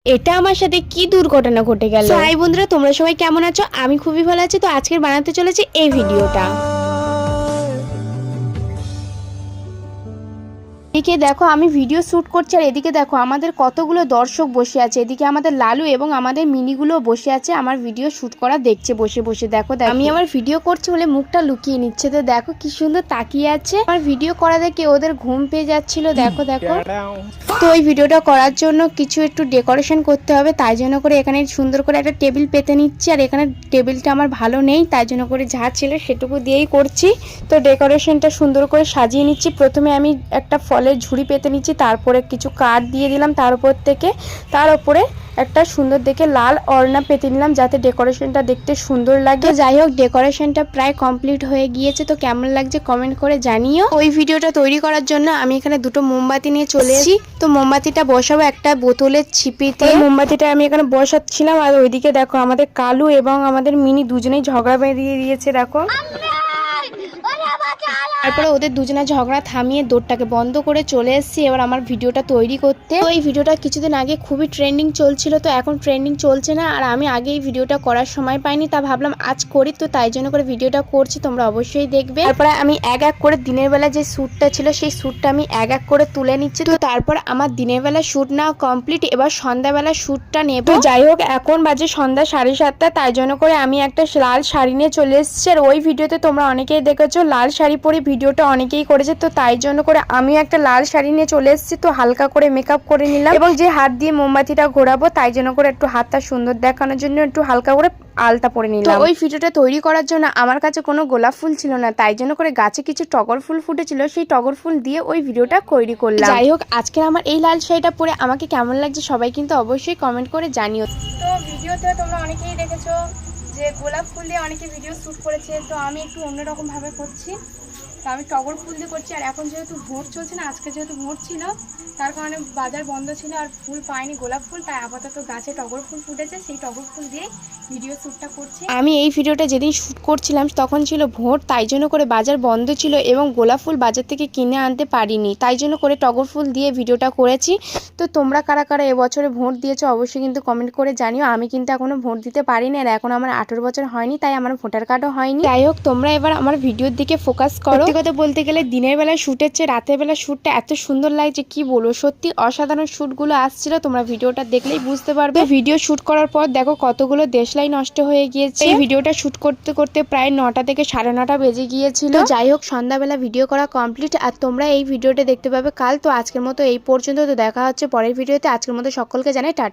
এটা আমার সাথে কি দুর্ঘটনা ঘটে গেল। হাই বন্ধুরা, তোমরা সবাই কেমন আছো? আমি খুবই ভালো আছি। তো আজকের বানাতে চলেছি এই ভিডিওটা। এদিকে দেখো আমি ভিডিও শ্যুট করছি, আর এদিকে দেখো আমাদের কতগুলো দর্শক বসে আছে। এদিকে আমাদের লালু এবং আমাদের মিনিগুলো বসে আছে আমার ভিডিও শ্যুট করা দেখছে বসে বসে। দেখো আমি আমার ভিডিও করছি বলে মুখটা লুকিয়ে নিচ্ছে। তো দেখো কি সুন্দর তাকিয়ে আছে। আমার ভিডিও করা দেখে ওদের ঘুম পেয়ে যাচ্ছিল। দেখো দেখো। তো ওই ভিডিওটা করার জন্য কিছু একটু ডেকোরেশন করতে হবে, তাই জন্য করে এখানে সুন্দর করে একটা টেবিল পেতে নিচ্ছি। আর এখানে টেবিলটা আমার ভালো নেই, তাই জন্য করে যা ছিল সেটুকু দিয়েই করছি। তো ডেকোরেশনটা সুন্দর করে সাজিয়ে নিচ্ছি। প্রথমে আমি একটা ফলের ঝুড়ি পেতে নিচ্ছি, তারপরে কিছু কাঠ দিয়ে দিলাম তার উপর থেকে। তার উপরে একটা সুন্দর দেখে লাল ওড়না পেতে নিলাম, যাতে ডেকোরেশনটা দেখতে সুন্দর লাগে। যাই হোক, ডেকোরেশনটা প্রায় কমপ্লিট হয়ে গিয়েছে। তো কেমন লাগছে কমেন্ট করে জানিও। ওই ভিডিওটা তৈরি করার জন্য আমি এখানে দুটো মোমবাতি নিয়ে চলে এসেছি। তো মোমবাতিটা বসাবো একটা বোতলের ছিপিতে। মোমবাতিটা আমি এখানে বসাচ্ছিলাম। আর ওইদিকে দেখো আমাদের কালু এবং আমাদের মিনি দুজনেই ঝগড়া বেঁধিয়ে দিয়েছে। দেখো তারপরে ওদের দুজনের ঝগড়া থামিয়ে দৌড়টাকে বন্ধ করে চলে এসেছি এবার আমার ভিডিওটা তৈরি করতে। তো এই ভিডিওটা কিছুদিন আগে খুবই ট্রেন্ডিং চলছিল, তো এখন ট্রেন্ডিং চলছে না। আর আমি আগে এই ভিডিওটা করার সময় পাইনি, তা ভাবলাম আজ করি। তো তাই জন্য করে ভিডিওটা করছি, তোমরা অবশ্যই দেখবে। তারপরে আমি এক এক করে দিনের বেলা যে শ্যুটটা ছিল সেই শ্যুটটা আমি এক এক করে তুলে নিচ্ছি। তো তারপর আমার দিনের বেলা শ্যুট না কমপ্লিট, এবার সন্ধ্যাবেলা শ্যুটটা নেব। তো যাই হোক, এখন বাজে সন্ধ্যা 7:30, তাই জন্য করে আমি একটা লাল শাড়ি নিয়ে চলে এসেছি। আর ওই ভিডিওতে তোমরা অনেকেই দেখেছো লাল শাড়ি পরে ভিডিওটা অনেকেই করেছে, তো তাই জন্য করে আমিও একটা লাল শাড়ি নিয়ে চলে এসেছি। তো হালকা করে মেকআপ করে নিলাম, এবং যে হাত দিয়ে মোমবাতিটা ঘোরাবো তাই জন্য করে একটু হাতটা সুন্দর দেখানোর জন্য একটু হালকা করে আলতা পরে নিলাম। তো ওই ভিডিওটা তৈরি করার জন্য আমার কাছে কোনো গোলাপ ফুল ছিল না, তাই জন্য করে গাছে কিছু টগর ফুল ফুটেছিল, সেই টগর ফুল দিয়ে ওই ভিডিওটা তৈরি করলাম। যাই হোক, আজকে আমার এই লাল শাড়িটা পরে আমাকে কেমন লাগছে সবাই কিন্তু অবশ্যই কমেন্ট করে জানিও। তো ভিডিওতে তোমরা অনেকেই দেখেছো যে গোলাপ ফুল দিয়ে অনেকে ভিডিও শ্যুট করেছে, তো আমি একটু অন্যরকম ভাবে করছি। তো আমি টগর ফুল দিয়ে করছি। আর এখন যেহেতু ভোট চলছে না, আজকে যেহেতু ভোট ছিল তার কারণে বাজার বন্ধ ছিল আর ফুল পাইনি গোলাপ ফুল, তাই আপাতত গাছে টগর ফুল ফুটেছে, সেই টগর ফুল দিয়ে ভিডিও শ্যুটটা করছি। আমি এই ভিডিওটা যেদিন শ্যুট করছিলাম তখন ছিল ভোট, তাই জন্য করে বাজার বন্ধ ছিল এবং গোলাপ ফুল বাজার থেকে কিনে আনতে পারিনি, তাই জন্য করে টগর ফুল দিয়ে ভিডিওটা করেছি। তো তোমরা কারা কারা এবছরে ভোট দিয়েছো অবশ্যই কিন্তু কমেন্ট করে জানিও। আমি কিন্তু এখনো ভোট দিতে পারিনি, আর এখন আমার 18 বছর হয়নি, তাই আমার ভোটার কার্ডও হয়নি। যাই হোক, তোমরা এবার আমার ভিডিওর দিকে ফোকাস করো। সত্যি কথা বলতে গেলে দিনের বেলা শ্যুটের চেয়ে রাতের বেলা শ্যুটটা এত সুন্দর লাগছে কি বলবো, সত্যি অসাধারণ শ্যুটগুলো আসছিল। তোমরা ভিডিওটা দেখলেই বুঝতে পারবে। ভিডিও শ্যুট করার পর দেখো কতগুলো দেশলাই নষ্ট হয়ে গিয়েছে। এই ভিডিওটা শ্যুট করতে করতে প্রায় 9টা থেকে 9:30 বেজে গিয়েছিল। যাই হোক, সন্ধ্যাবেলা ভিডিও করা কমপ্লিট, আর তোমরা এই ভিডিওটা দেখতে পাবে কাল। তো আজকের মতো এই পর্যন্ত। তো দেখা হচ্ছে পরের ভিডিওতে। আজকের মতো সকলকে জানাই টাটা।